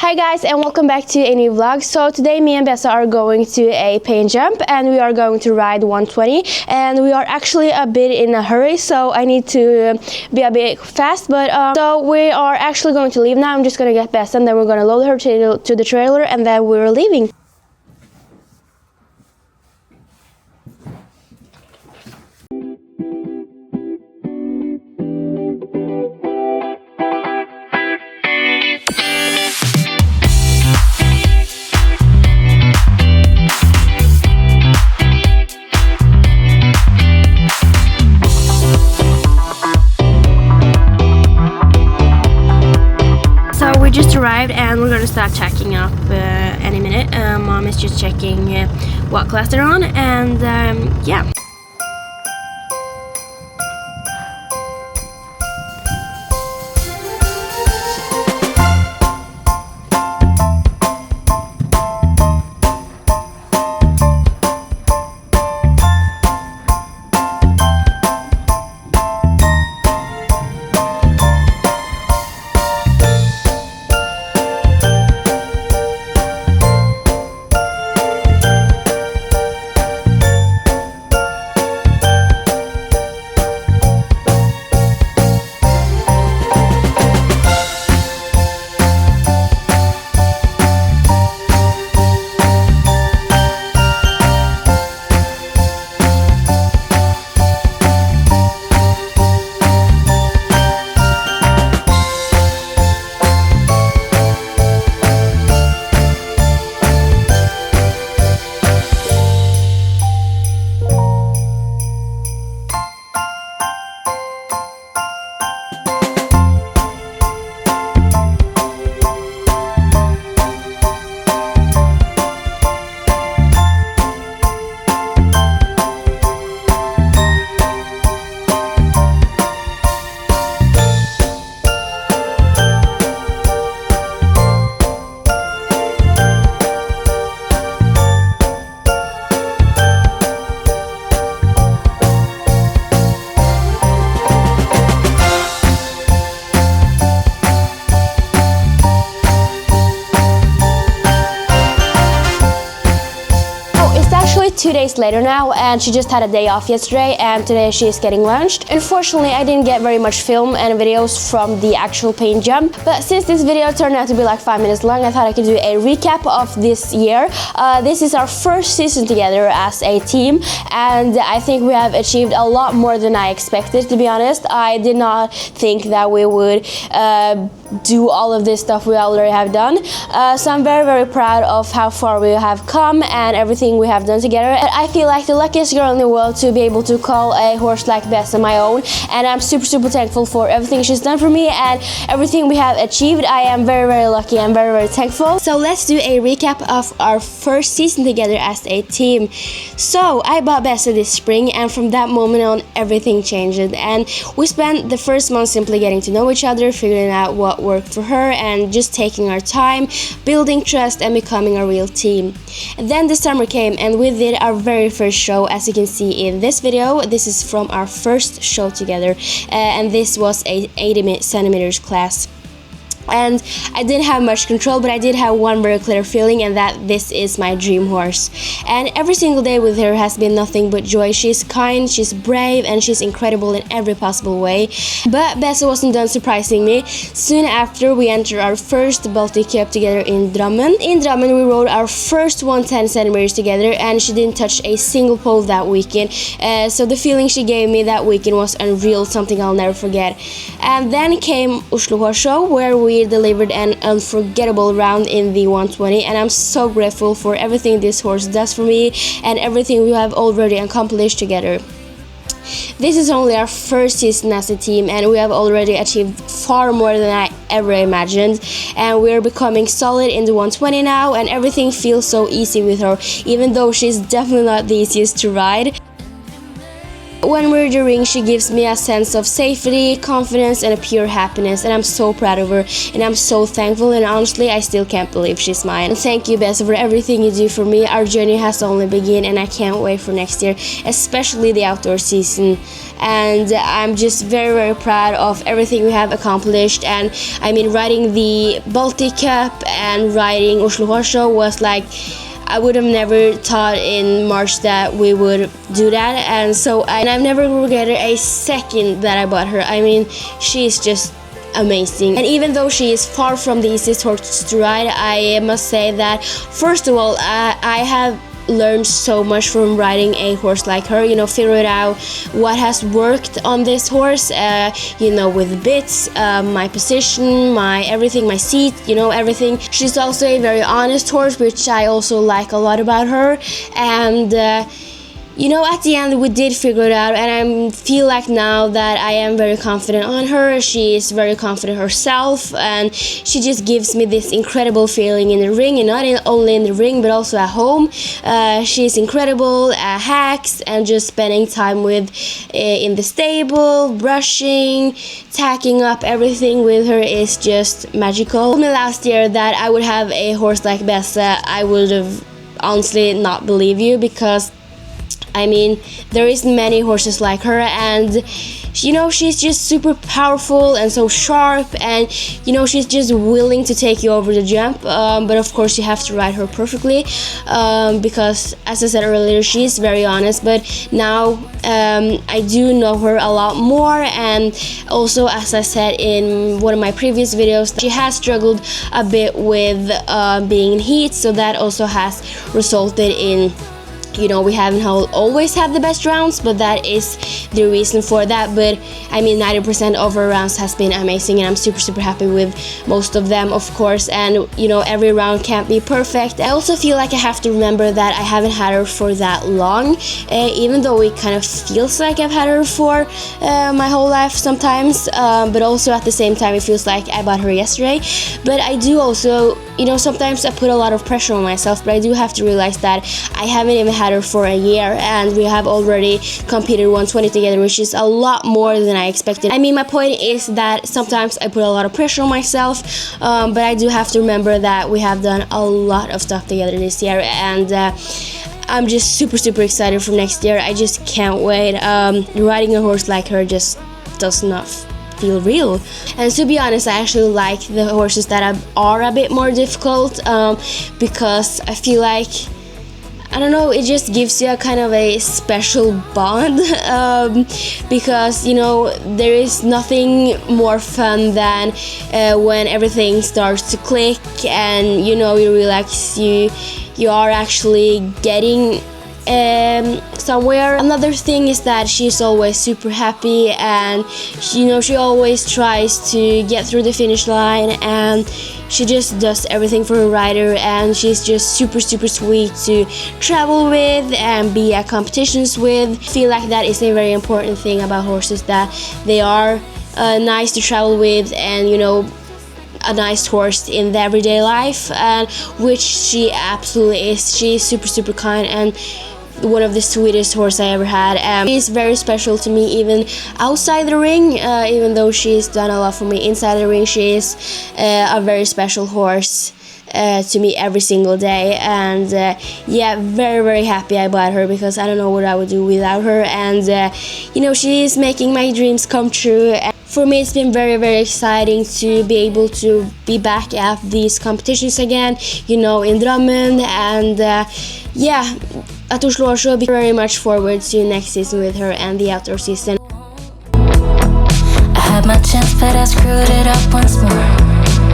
Hi guys, and welcome back to a new vlog. So today me and Bessa are going to a paint jump and we are going to ride 120, and we are actually a bit in a hurry, so I need to be a bit fast, but so we are actually going to leave now. I'm just going to get Bessa and then we're going to load her to the trailer and then we're leaving. We just arrived and we're gonna start checking up any minute. Mom is just checking what class they're on, and yeah. It's actually 2 days later now, and she just had a day off yesterday, and today she's getting launched. Unfortunately, I didn't get very much film and videos from the actual paint jump, but since this video turned out to be like 5 minutes long, I thought I could do a recap of this year. This is our first season together as a team, and I think we have achieved a lot more than I expected, to be honest. I did not think that we would do all of this stuff we already have done, so I'm very proud of how far we have come and everything we have done together. And I feel like the luckiest girl in the world to be able to call a horse like Bessa my own, and I'm super thankful for everything she's done for me and everything we have achieved. I am very lucky and very thankful. So let's do a recap of our first season together as a team. So I bought Bessa this spring, and from that moment on everything changed, and we spent the first month simply getting to know each other, figuring out what worked for her, and just taking our time, building trust and becoming a real team. And then the summer came and we did our very first show, as you can see in this video. This is from our first show together, and this was a 80 centimeters class. And I didn't have much control, but I did have one very clear feeling, and that this is my dream horse. And every single day with her has been nothing but joy. She's kind, she's brave, and she's incredible in every possible way. But Bessa wasn't done surprising me. Soon after, we entered our first Baltic Cup together in Drammen. In Drammen, we rode our first 110 centimeters together, and she didn't touch a single pole that weekend. So the feeling she gave me that weekend was unreal, something I'll never forget. And then came Oslo Horse Show, where we delivered an unforgettable round in the 120, and I'm so grateful for everything this horse does for me and everything we have already accomplished together. This is only our first season as a team, and we have already achieved far more than I ever imagined, and we're becoming solid in the 120 now, and everything feels so easy with her, even though she's definitely not the easiest to ride. When we're in the ring, she gives me a sense of safety, confidence, and a pure happiness, and I'm so proud of her, and I'm so thankful, and honestly, I still can't believe she's mine. And thank you, Bess, for everything you do for me. Our journey has only begun, and I can't wait for next year, especially the outdoor season. And I'm just very, very proud of everything we have accomplished. And I mean, riding the Baltic Cup and riding Oslo Horse Show was like, I would have never thought in March that we would do that, and I've never regretted a second that I bought her. I mean, she's just amazing. And even though she is far from the easiest horse to ride, I must say that first of all, I have learned so much from riding a horse like her, figured out what has worked on this horse, with bits, my position, my everything, my seat, everything. She's also a very honest horse, which I also like a lot about her. And at the end we did figure it out, and I feel like now that I am very confident on her. She is very confident herself, and she just gives me this incredible feeling in the ring, and not only in the ring but also at home. She's incredible at hacks, and just spending time with in the stable, brushing, tacking up everything with her is just magical. Told me last year that I would have a horse like Bessa. I would have honestly not believed you, because I mean, there is many horses like her, and she's just super powerful and so sharp, and she's just willing to take you over the jump, but of course you have to ride her perfectly, because as I said earlier, she's very honest. But now I do know her a lot more, and also, as I said in one of my previous videos, she has struggled a bit with being in heat, so that also has resulted in we haven't always had the best rounds, but that is the reason for that. But I mean, 90% of our rounds has been amazing, and I'm super, super happy with most of them, of course. And every round can't be perfect. I also feel like I have to remember that I haven't had her for that long, even though it kind of feels like I've had her for my whole life sometimes, but also at the same time it feels like I bought her yesterday. But I do also, sometimes I put a lot of pressure on myself, but I do have to realize that I haven't even had her for a year, and we have already competed 120 together, which is a lot more than I expected. I mean, my point is that sometimes I put a lot of pressure on myself, but I do have to remember that we have done a lot of stuff together this year, and I'm just super, super excited for next year. I just can't wait. Riding a horse like her just does not feel real. And to be honest, I actually like the horses that are a bit more difficult, because I feel like, I don't know, it just gives you a kind of a special bond, because there is nothing more fun than when everything starts to click, and you realize you are actually getting somewhere. Another thing is that she's always super happy, and she always tries to get through the finish line, and she just does everything for her rider, and she's just super, super sweet to travel with and be at competitions with. I feel like that is a very important thing about horses, that they are nice to travel with, and a nice horse in the everyday life, and which she absolutely is. She's super, super kind, and one of the sweetest horses I ever had. She's very special to me, even outside the ring, even though she's done a lot for me inside the ring. She is a very special horse to me every single day, and very, very happy I bought her, because I don't know what I would do without her, and she is making my dreams come true. And for me, it's been very, very exciting to be able to be back at these competitions again, in Drammen, and at Oslo Horse Show. Very much forward to next season with her and the outdoor season. I had my chance, but I screwed it up once more.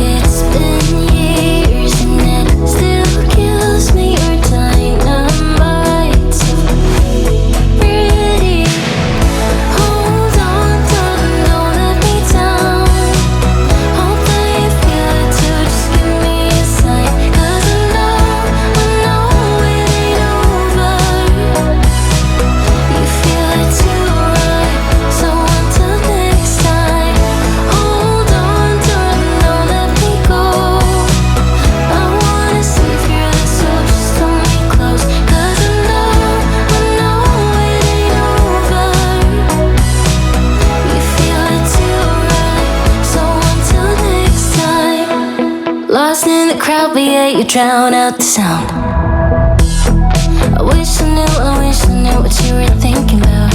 It's been years and it still kills me. Your dynamite, so pretty. Hold on, don't let me down. Hope that you feel it too. Just give me a sign, 'cause I know it ain't over. You feel it too, right? So until next time, hold on, darling. crowd, but yeah, you drown out the sound. I wish I knew what you were thinking about.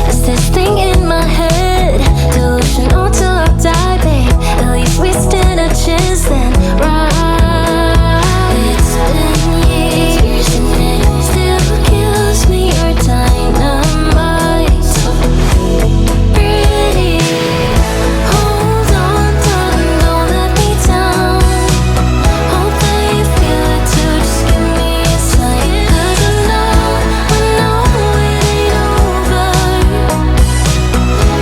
Is this thing in my head delusional till I die, babe? At least we stand a chance then, right? It's been years and it still kills me. Your dynamite, so pretty. Hold on, darling, don't let me down. Hope that you feel it too. Just give me a sign, 'cause I know it ain't over.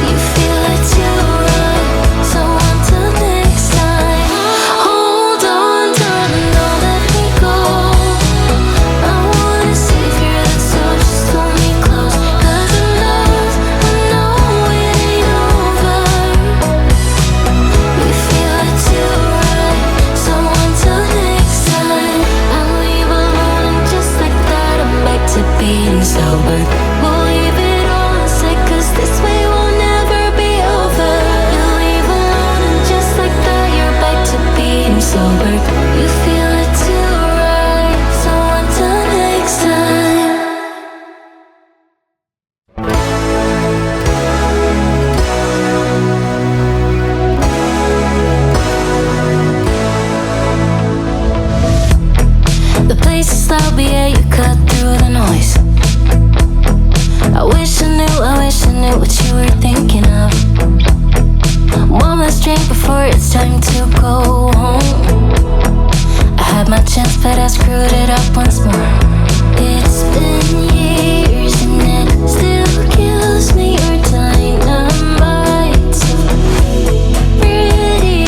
You feel it too, right? So until next time, hold on, darling, don't let me go. I wanna savor this, so just hold me close. 'Cause I know it ain't over. You feel it too, right? So until next time, I'll leave alone and just like that I'm back to being sober. We'll leave it all unsaid, 'cause this way will never be over. You leave alone and just like that you're back to being sober. You feel it too, right? So until next time. The place is loud, but yeah, you cut through the noise. I wish I knew what you were thinking of. One last drink before it's time to go home. I had my chance, but I screwed it up once more. It's been years and it still kills me. Your dynamite, so pretty.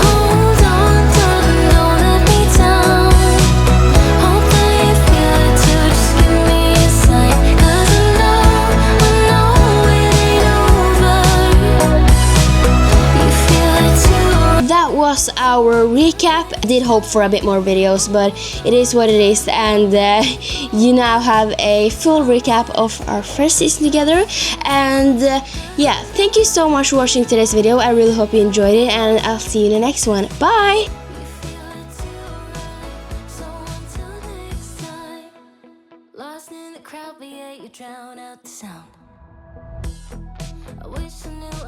Hold on, darling, don't let me down. Hope that you feel it too. Just give me a sign, 'cause I know it ain't over. You feel it too. That was our recap. I did hope for a bit more videos, but it is what it is, and you now have a full recap of our first season together. And yeah, thank you so much for watching today's video. I really hope you enjoyed it, and I'll see you in the next one. Bye! So until next time, lost in the crowd, but yeah, you drown out the sound. I wish I knew